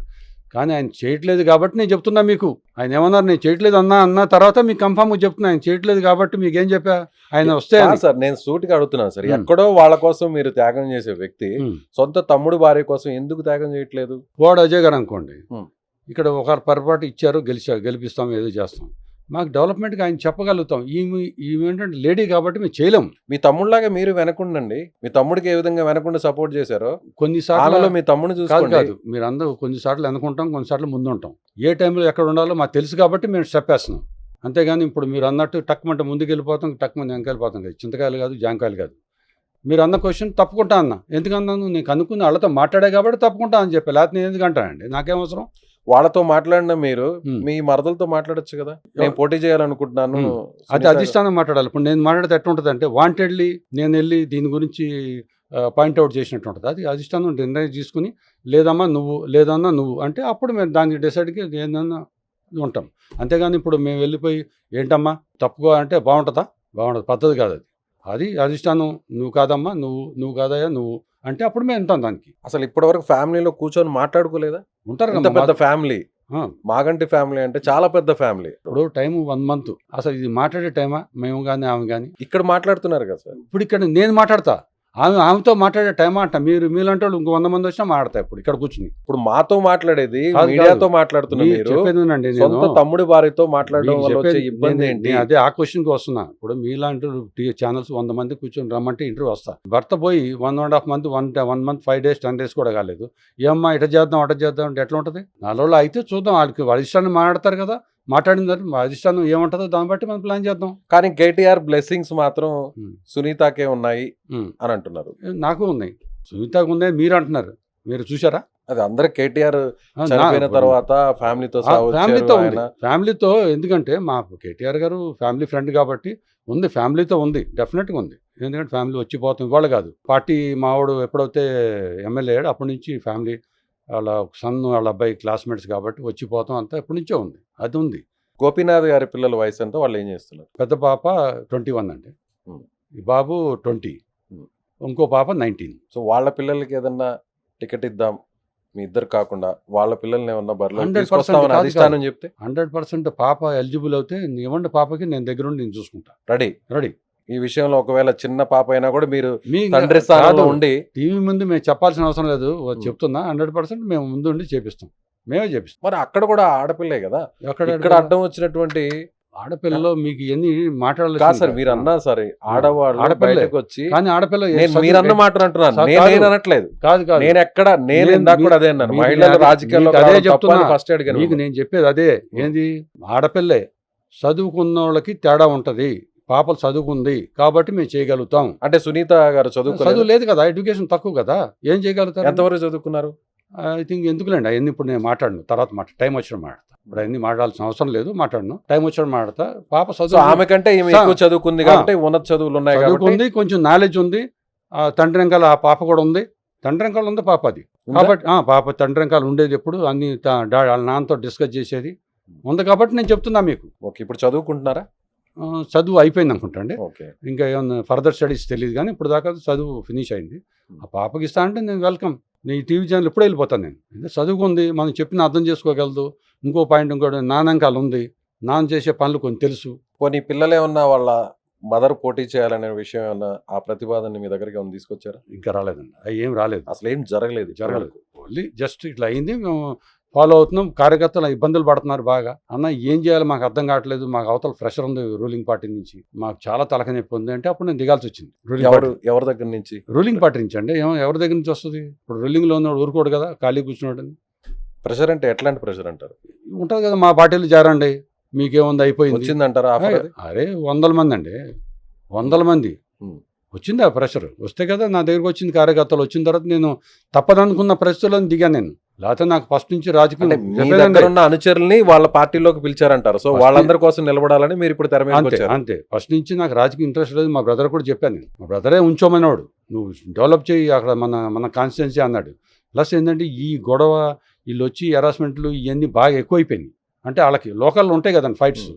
కానీ ఆయన చేయట్లేదు కాబట్టి నేను చెప్తున్నా మీకు. ఆయన ఏమన్నారు, నేను చేయట్లేదు అన్న తర్వాత మీకు కన్ఫామ్గా చెప్తున్నా, ఆయన చేయట్లేదు కాబట్టి మీకు ఏం చెప్పా, ఆయన వస్తే సార్ నేను సూటిగా అడుగుతున్నాను సార్, ఎక్కడో వాళ్ళ కోసం మీరు త్యాగం చేసే వ్యక్తి సొంత తమ్ముడు భార్య కోసం ఎందుకు త్యాగం చేయట్లేదు? పువ్వాడ అజయ్ గారు అనుకోండి, ఇక్కడ ఒక పొరపాటు ఇచ్చారు, గెలిపిస్తాం, ఏదో చేస్తాం, మాకు డెవలప్మెంట్గా ఆయన చెప్పగలుగుతాం. ఈమె ఏంటంటే లేడీ కాబట్టి మేము చేయలేం. మీ తమ్ముడులాగా మీరు వెనకుండండి, మీ తమ్ముడికి ఏ విధంగా వెనకుండా సపోర్ట్ చేశారో కొన్నిసార్లు మీ తమ్ముడు చూసుకోండి. కాదు మీరు అందరూ కొన్నిసార్లు వెనుకుంటాం, కొన్నిసార్లు ముందు ఉంటాం. ఏ టైంలో ఎక్కడ ఉండాలో మాకు తెలుసు కాబట్టి మేము స్టెప్ వేస్తున్నాం. అంతేగాని ఇప్పుడు మీరు అన్నట్టు టక్మంటే ముందుకు వెళ్ళిపోతాం, టక్మంటే వెనక వెళ్ళిపోతాం కదా. చింతకాయలు కాదు, జాంకాయలు కాదు. మీరు అన్న క్వశ్చన్ తప్పుకుంటా అన్న, ఎందుకన్నాను, నేను కనుక్కుని వాళ్ళతో మాట్లాడా కాబట్టి తప్పుకుంటా అని చెప్పి, లేకపోతే నేను ఎందుకు అంటానండి, నాకేం అవసరం. వాళ్ళతో మాట్లాడినా మీరు మీ మరదలతో మాట్లాడొచ్చు కదా, నేను పోటీ చేయాలనుకుంటున్నాను. అది అధిష్టానం మాట్లాడాలి. ఇప్పుడు నేను మాట్లాడితే ఎట్లా ఉంటుంది అంటే, వాంటెడ్లీ నేను వెళ్ళి దీని గురించి పాయింట్అవుట్ చేసినట్టు ఉంటుంది. అది అధిష్టానం నిర్ణయం తీసుకుని లేదన్నా నువ్వు అంటే అప్పుడు మేము దానికి డిసైడ్కి ఏందన్నా ఉంటాం. అంతేగాని ఇప్పుడు మేము వెళ్ళిపోయి ఏంటమ్మా తప్పుగా అంటే బాగుంటుందా, పద్ధతి కాదు అది. అది అధిష్టానం నువ్వు కాదమ్మా, నువ్వు కాదయ్యా నువ్వు అంటే అప్పుడు మేము ఉంటాం దానికి. అసలు ఇప్పటి వరకు ఫ్యామిలీలో కూర్చొని మాట్లాడుకోలేదా? ఉంటారు ఇంత కదా పెద్ద ఫ్యామిలీ, మాగంటి ఫ్యామిలీ అంటే చాలా పెద్ద ఫ్యామిలీ. ఇప్పుడు టైం 1 month, అసలు ఇది మాట్లాడే టైమా మేము కానీ ఆమె కానీ? ఇక్కడ మాట్లాడుతున్నారు కదా సార్. ఇప్పుడు ఇక్కడ నేను మాట్లాడతా, ఆమెతో మాట్లాడే టైమా అంట. మీలాంటి వాళ్ళు ఇంకో 100 మంది వచ్చినా మాట్లాడతా. ఇప్పుడు ఇక్కడ కూర్చుని ఇప్పుడు మాతో మాట్లాడేది కాదు, మీడియాతో మాట్లాడుతున్నా, మీరు చెప్పేదేనండి సొంత నేను తమ్ముడి భార్యతో మాట్లాడడం మీకు వల్ల వచ్చే చెప్పేది ఇబ్బంది ఏంటి? నేను అదే ఆ క్వశ్చన్కి వస్తున్నా. ఇప్పుడు మీలాంటి ఛానల్స్ 100 మంది కూర్చొని రమ్మంటే ఇంటర్వ్యూ వస్తా. భర్త పోయి 1.5 month 1 month 5 days 10 days కూడా కాలేదు, ఏమ్మా ఇట చేద్దాం అట చేద్దాం అంటే ఎట్లా ఉంటుంది? నాలో అయితే చూద్దాం, వాళ్ళకి అధిష్టానం మాట్లాడతారు కదా, మాట్లాడిన తర్వాత మా అధిష్టానం ఏముంటుందో దాన్ని బట్టి మనం ప్లాన్ చేద్దాం. కానీ కేటీఆర్ బ్లెస్సింగ్స్ మాత్రం సునీతకే ఉన్నాయి అని అంటున్నారు. నాకు ఉన్నాయి, సునీతకు ఉన్నాయి మీరు అంటున్నారు. మీరు చూసారా? అది అందరు కేటీఆర్ చనిపోయిన తర్వాత ఫ్యామిలీతో ఫ్యామిలీతో ఎందుకంటే మా కేటీఆర్ గారు ఫ్యామిలీ ఫ్రెండ్ కాబట్టి ఉంది, ఫ్యామిలీతో ఉంది, డెఫినెట్గా ఉంది. ఎందుకంటే ఫ్యామిలీ వచ్చిపోతాం ఇవాళ కాదు. పార్టీ మావాడు ఎప్పుడైతే ఎమ్మెల్యే అయ్యాడు అప్పటి నుంచి ఫ్యామిలీ, వాళ్ళ సన్ వాళ్ళ అబ్బాయి క్లాస్మేట్స్ కాబట్టి వచ్చిపోతాం అంతా ఎప్పటి నుంచో ఉంది, అది ఉంది. గోపీనాథ్ గారి పిల్లల వయసు ఎంత, వాళ్ళు ఏం చేస్తున్నారు? పెద్ద పాప 21 అండి, ఈ బాబు 20, ఇంకో పాప 19. సో వాళ్ళ పిల్లలకి ఏదన్నా టికెట్ ఇద్దాం మీ ఇద్దరు కాకుండా, వాళ్ళ పిల్లల్ని ఏమన్నా బరిలో 100% అధిష్టానం చెప్తే 100% పాప ఎలిజిబుల్ అవుతే ఇవ్వండి, పాపకి నేను దగ్గరుండి నేను చూసుకుంటా. రెడీ. ఈ విషయంలో ఒకవేళ చిన్న పాప అయినా కూడా మీరు తండ్రి స్థానంలో ఉండి, టీవీ ముందు మేము చెప్పాల్సిన అవసరం లేదు, చెప్తున్నా 100% మేము ముందు ఉండి చేపిస్తాం, మేమే చేపిస్తాం. మరి అక్కడ కూడా ఆడపిల్లే కదా, ఇక్కడ అడ్డం వచ్చినటువంటి ఆడపిల్లలో మీకు ఎన్ని కాదు మాట్లాడాలి సార్, మీరు అన్నా సరే ఆడవాళ్ళు ఆడపిల్లే. బయటకు వచ్చి కానీ ఆడపిల్ల మీరు అన్న మాట అంటున్నాను, నేను కాదు. అనట్లేదు. కాదు కాదు నేను నేను ఇందాక కూడా అదే అన్నాను, మీకు మహిళలు అదే- రాజకీయాల్లో మీకు అదే రావడం తప్పు అని చెప్తున్నా. ఫస్ట్ అడిగాను. మీకు నేను చెప్పేది అదే. ఏంది ఆడపిల్లే చదువుకున్న వాళ్ళకి తేడా ఉంటది. పాపలు చదువుకుంది కాబట్టి మేము చేయగలుగుతాం. అంటే సునీత గారు చదువు చదువుకోలేదు, లేదు కదా, ఎడ్యుకేషన్ తక్కువ కదా, ఏం చేయగలుగుతారు? ఎంతవరకు చదువుకున్నారు? ఐ థింక్ ఎందుకులేండి అవన్నీ ఇప్పుడు నేను మాట్లాడను, తర్వాత టైం వచ్చిన మాట్లాడతా. ఇప్పుడు అవన్నీ మాట్లాడాల్సిన అవసరం లేదు, మాట్లాడను, టైం వచ్చిన మాట్లాడతా. పాప సో చదువు ఆమె కంటే ఈమె ఎక్కువ చదువుకుంది కాబట్టి ఉన్నత చదువులు ఉన్నాయి కాబట్టి చదువుకుంది, కొంచెం నాలెడ్జ్ ఉంది. తండ్రి వెనకాల ఆ పాప కూడా ఉంది, తండ్రి వెనకాల ఉంది పాప. అది ఉందా? కాబట్టి పాప తండ్రి వెనకాల ఉండేది ఎప్పుడు అన్ని వాళ్ళ నాన్నతో డిస్కస్ చేసేది ఉంది కాబట్టి నేను చెప్తున్నా మీకు. ఓకే, ఇప్పుడు చదువుకుంటున్నారా? చదువు అయిపోయింది అనుకుంటా అండి, ఓకే, ఇంకా ఏమన్నా ఫర్దర్ స్టడీస్ తెలియదు, కానీ ఇప్పుడు దాకా చదువు ఫినిష్ అయింది. ఆ పాపకి ఇస్తా అంటే నేను వెల్కమ్. నీ టీవీ ఛానల్ ఎప్పుడు వెళ్ళిపోతాను నేను. ఎందుకంటే చదువుకుంది, మనం చెప్పిన అర్థం చేసుకోగలదు. ఇంకో పాయింట్ ఇంకోటి, నాన్నకాలు ఉంది, నాన్న చేసే పనులు కొన్ని తెలుసు. పోనీ పిల్లలు ఏమన్నా వాళ్ళ మదర్ పోటీ చేయాలనే విషయం ఏమన్నా ఆ ప్రతిపాదన మీ దగ్గరికి ఏమన్నా తీసుకొచ్చారా? ఇంకా రాలేదండి, అవి ఏం రాలేదు, అసలు ఏం జరగలేదు. జరగలేదు. ఓన్లీ జస్ట్ ఇట్లా అయింది, మేము ఫాలో అవుతున్నాం. కార్యకర్తలు ఇబ్బందులు పడుతున్నారు బాగా. అన్న ఏం చేయాలి మాకు అర్థం కావట్లేదు, మాకు అవతల ప్రెషర్ ఉంది రూలింగ్ పార్టీ నుంచి, మాకు చాలా తలక నొప్పి ఉంది అంటే అప్పుడు నేను దిగాల్సి వచ్చింది. ఎవరి దగ్గర నుంచి? రూలింగ్ పార్టీ నుంచి అండి. ఎవరి దగ్గర నుంచి వస్తుంది? ఇప్పుడు రూలింగ్లో ఉన్నవాడు ఊరుకోడు కదా, ఖాళీ కూర్చున్నాడని. ప్రెషర్ అంటే ఎట్లాంటి ప్రెషర్ అంటారు? ఉంటుంది కదా, మా పార్టీలు చేరండి, మీకేముంది అయిపోయింది వచ్చిందంటారా ఆఫర్ అది? అరే 100 మంది అండి, 100 మంది ఉమ్. వచ్చింది. ఆ ప్రెషర్ వస్తే కదా నా దగ్గరకు వచ్చింది. కార్యకర్తలు వచ్చిన తర్వాత నేను తప్పదనుకున్న పరిస్థితుల్లో దిగాను నేను. లేకపోతే నాకు ఫస్ట్ నుంచి అంటే రాజకీయం మీ చెప్పేదండి. దగ్గర ఉన్న అనుచరుల్ని వాళ్ళ పార్టీలోకి పిలిచారంటారు. సో First వాళ్ళందరి కోసం నిలబడాలని మీరు ఇప్పుడు తెర మీదకి అంతే వచ్చారు. అంతే. ఫస్ట్ నుంచి నాకు రాజకీయ ఇంట్రెస్ట్ లేదు. మా బ్రదర్ కూడా చెప్పాను నేను, మా బ్రదరే ఉంచోమనేవాడు, నువ్వు డెవలప్ చేయి అక్కడ మన కాన్స్టిట్యున్సీ అన్నాడు. ప్లస్ ఏంటంటే ఈ గొడవ, వీళ్ళు వచ్చి హెరాస్మెంట్లు ఇవన్నీ బాగా ఎక్కువైపోయినాయి. అంటే వాళ్ళకి లోకల్లో ఉంటాయి కదండి ఫైట్స్,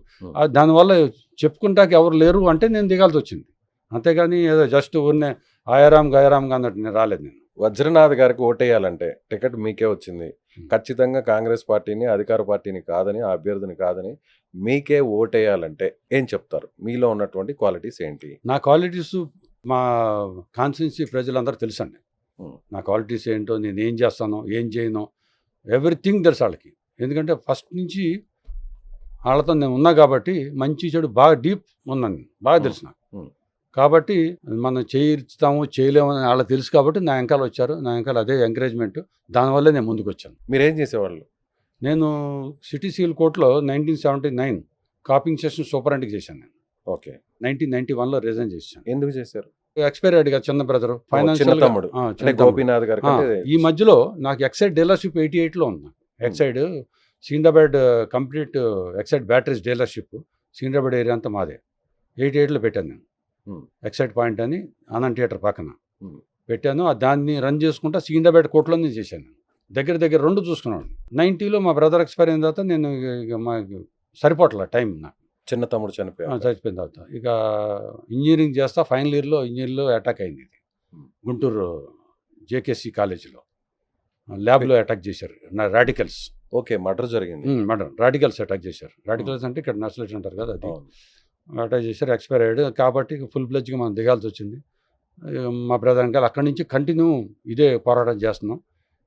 దానివల్ల చెప్పుకుంటాకి ఎవరు లేరు అంటే నేను దిగాల్సి వచ్చింది. అంతేగాని ఏదో జస్ట్ ఊరినే ఆయారాంగా అన్నట్టు నేను రాలేదు. నేను వజ్రనాథ్ గారికి ఓటేయాలంటే టికెట్ మీకే వచ్చింది, ఖచ్చితంగా కాంగ్రెస్ పార్టీని అధికార పార్టీని కాదని, ఆ అభ్యర్థిని కాదని మీకే ఓటేయాలంటే ఏం చెప్తారు? మీలో ఉన్నటువంటి క్వాలిటీస్ ఏంటి? నా క్వాలిటీస్ మా కాన్స్టిట్యున్సీ ప్రజలందరూ తెలుసండి. Hmm. నా క్వాలిటీస్ ఏంటో, నేను ఏం చేస్తానో ఏం చేయను, ఎవ్రీథింగ్ తెలుసు వాళ్ళకి. ఎందుకంటే ఫస్ట్ నుంచి వాళ్ళతో నేను ఉన్నా కాబట్టి మంచి చెడు బాగా డీప్ ఉన్నాను, బాగా తెలుసు నాకు. Hmm. కాబట్టి మనం చేయిస్తాము చేయలేము అని వాళ్ళకి తెలుసు కాబట్టి నా వెనకాల వచ్చారు. నా వెనకాల అదే ఎంకరేజ్మెంట్, దానివల్లే నేను ముందుకు వచ్చాను. మీరేం చేసేవాళ్ళు? నేను సిటీ సివిల్ కోర్టులో 1979 కాపింగ్ సెషన్ సూపరింటెండెంట్ చేశాను. నేను ఓకే, 1991లో రిజైన్ చేశాను. ఎందుకు చేశారు? ఎక్స్పైర్ అయ్యాడు కదా చిన్న బ్రదర్, చిన్న ఫైనాన్షియల్ తమ్ముడు అంటే గోపీనాథ్ గారి కంటే ఈ మధ్యలో నాకు ఎక్సైడ్ డీలర్షిప్ 88లో ఉంది. Exide Secunderabad complete Exide batteries dealership Secunderabad area అంతా మాదే. 88లో పెట్టాను నేను. ఎక్సైడ్ పాయింట్ అని ఆనంద్ థియేటర్ పక్కన పెట్టాను. దాన్ని రన్ చేసుకుంటా సికింద్రాబాద్ కోర్టులోనే చేశాను. దగ్గర 2 చూసుకున్నాను. 90లో మా బ్రదర్ ఎక్స్పైర్ అయిన తర్వాత నేను మాకు సరిపోట్ల టైం నాకు, చిన్న తమ్ముడు చనిపోయారు. చచ్చిపోయిన తర్వాత ఇక ఇంజనీరింగ్ చేస్తా. ఫైనల్ ఇయర్లో ఇంజనీరింగ్లో అటాక్ అయింది. ఇది గుంటూరు జేకేసీ కాలేజీలో ల్యాబ్లో అటాక్ చేశారు రాడికల్స్. ఓకే, మర్డర్ జరిగింది. మేడం రాడికల్స్ అటాక్ చేశారు. రాడికల్స్ అంటే ఇక్కడ నక్సలైట్స్ అంటారు కదా, అది అవును. అటాక్ చేశారు. ఎక్స్పైర్ అయ్యాడు కాబట్టి ఫుల్ ప్లెడ్జ్గా మనం దిగాల్సి వచ్చింది. మా బ్రదర్ ఇంకా అక్కడి నుంచి కంటిన్యూ ఇదే పోరాటం చేస్తున్నాం.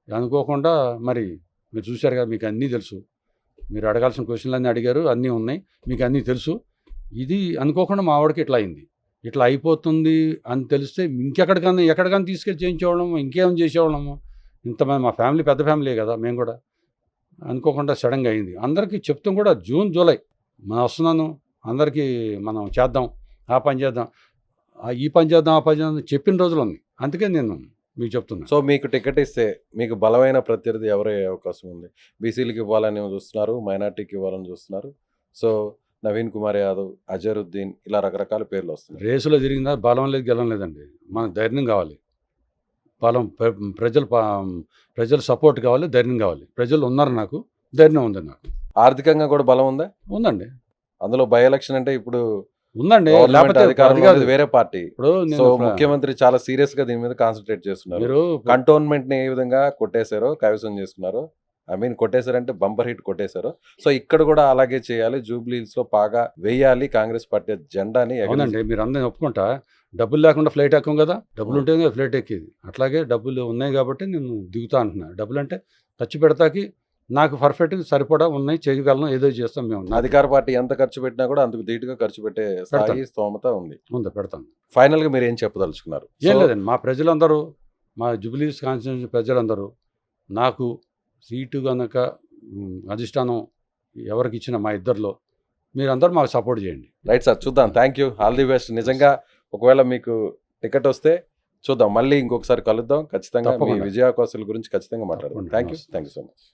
అనుకోకుండా మరి మీరు చూశారు కదా, మీకు అన్నీ తెలుసు, మీరు అడగాల్సిన క్వశ్చన్లు అన్నీ అడిగారు, అన్నీ ఉన్నాయి, మీకు అన్నీ తెలుసు. ఇది అనుకోకుండా మా వాడికి ఇట్లా అయింది, ఇట్లా అయిపోతుంది అని తెలిస్తే ఎక్కడికన్నా తీసుకెళ్ళి చేయించేవాళ్ళము, ఇంకేం చేసేవాళ్ళము. ఇంతమంది మా ఫ్యామిలీ పెద్ద ఫ్యామిలీ కదా, మేము కూడా అనుకోకుండా సడన్గా అయింది. అందరికీ చెప్తాం కూడా, జూన్ జూలై మనం వస్తున్నాను, అందరికీ మనం చేద్దాం, ఆ పని చేద్దాం, ఈ పని చేద్దాం, ఆ పని చేద్దాం చెప్పిన రోజులు ఉంది. అందుకే నేను మీకు చెప్తున్నా. సో మీకు టికెట్ ఇస్తే మీకు బలమైన ప్రత్యర్థి ఎవరయ్యే అవకాశం ఉంది? బీసీలకు ఇవ్వాలని చూస్తున్నారు, మైనార్టీకి ఇవ్వాలని చూస్తున్నారు. సో నవీన్ కుమార్ యాదవ్, అజరుద్దీన్, ఇలా రకరకాల పేర్లు వస్తున్నాయి. రేసులో తిరిగిందా బలం లేదు, గెలం లేదండి. మనకు ధైర్యం కావాలి, బలం, ప్రజలు సపోర్ట్ కావాలి, ధైర్యం కావాలి. ప్రజలు ఉన్నారు, నాకు ధైర్యం ఉంది, నాకు ఆర్థికంగా కూడా బలం ఉందా? ఉందండి. అందులో బై ఎలక్షన్ అంటే ఇప్పుడు ఉందండి, గవర్నమెంట్ లేకపోతే అధికారంలో అది కాదు. ఉంది వేరే పార్టీ. ఇప్పుడు సో నేను ముఖ్యమంత్రి చాలా సీరియస్ గా దీని మీద కాన్సన్ట్రేట్ చేస్తున్నారు. మీరు కంటోన్మెంట్ ని ఏ విధంగా కొట్టేశారో, కైవసం చేసుకున్నారు, కొట్టేశారంటే బంపర్ హిట్ కొట్టేశారు. సో ఇక్కడ కూడా అలాగే చేయాలి, జూబ్లీ హిల్స్ లో బాగా వేయాలి కాంగ్రెస్ పార్టీ జెండాని. అవునండి, మీరు అందరినీ ఒప్పుకుంటా. డబ్బులు లేకుండా ఫ్లైట్ ఎక్కం కదా, డబ్బులు ఉంటేనే ఫ్లైట్ ఎక్కేది. అట్లాగే డబ్బులు ఉన్నాయి కాబట్టి నేను దిగుతా అంటున్నా. డబ్బులు అంటే ఖర్చు పెడతాకి నాకు పర్ఫెక్ట్గా సరిపడా ఉన్నాయి, చేయగలను, ఏదో చేస్తాం మేము. అధికార పార్టీ ఎంత ఖర్చు పెట్టినా కూడా అందుకు ధీటుగా ఖర్చు పెట్టే స్థాయి పెడతాను. స్తోమత ఉంది. ముందు పెడతాను. ఫైనల్ గా మీరు ఏం చెప్పదలుచుకున్నారు? ఏం So, లేదండి, మా ప్రజలందరూ, మా జూబ్లీస్ కాన్స్టిట్యూన్సీ ప్రజలందరూ నాకు సీటు కనుక అధిష్టానం ఎవరికి ఇచ్చిన మా ఇద్దరిలో మీరందరూ మాకు సపోర్ట్ చేయండి. రైట్ సార్, చూద్దాం. Thank you, all the best. నిజంగా ఒకవేళ మీకు టికెట్ వస్తే చూద్దాం, మళ్ళీ ఇంకొకసారి కలుద్దాం. ఖచ్చితంగా మీ తప్పకుండా. విజయావకాశాల గురించి ఖచ్చితంగా మాట్లాడదాం. తప్పకుండా. Thank you so much.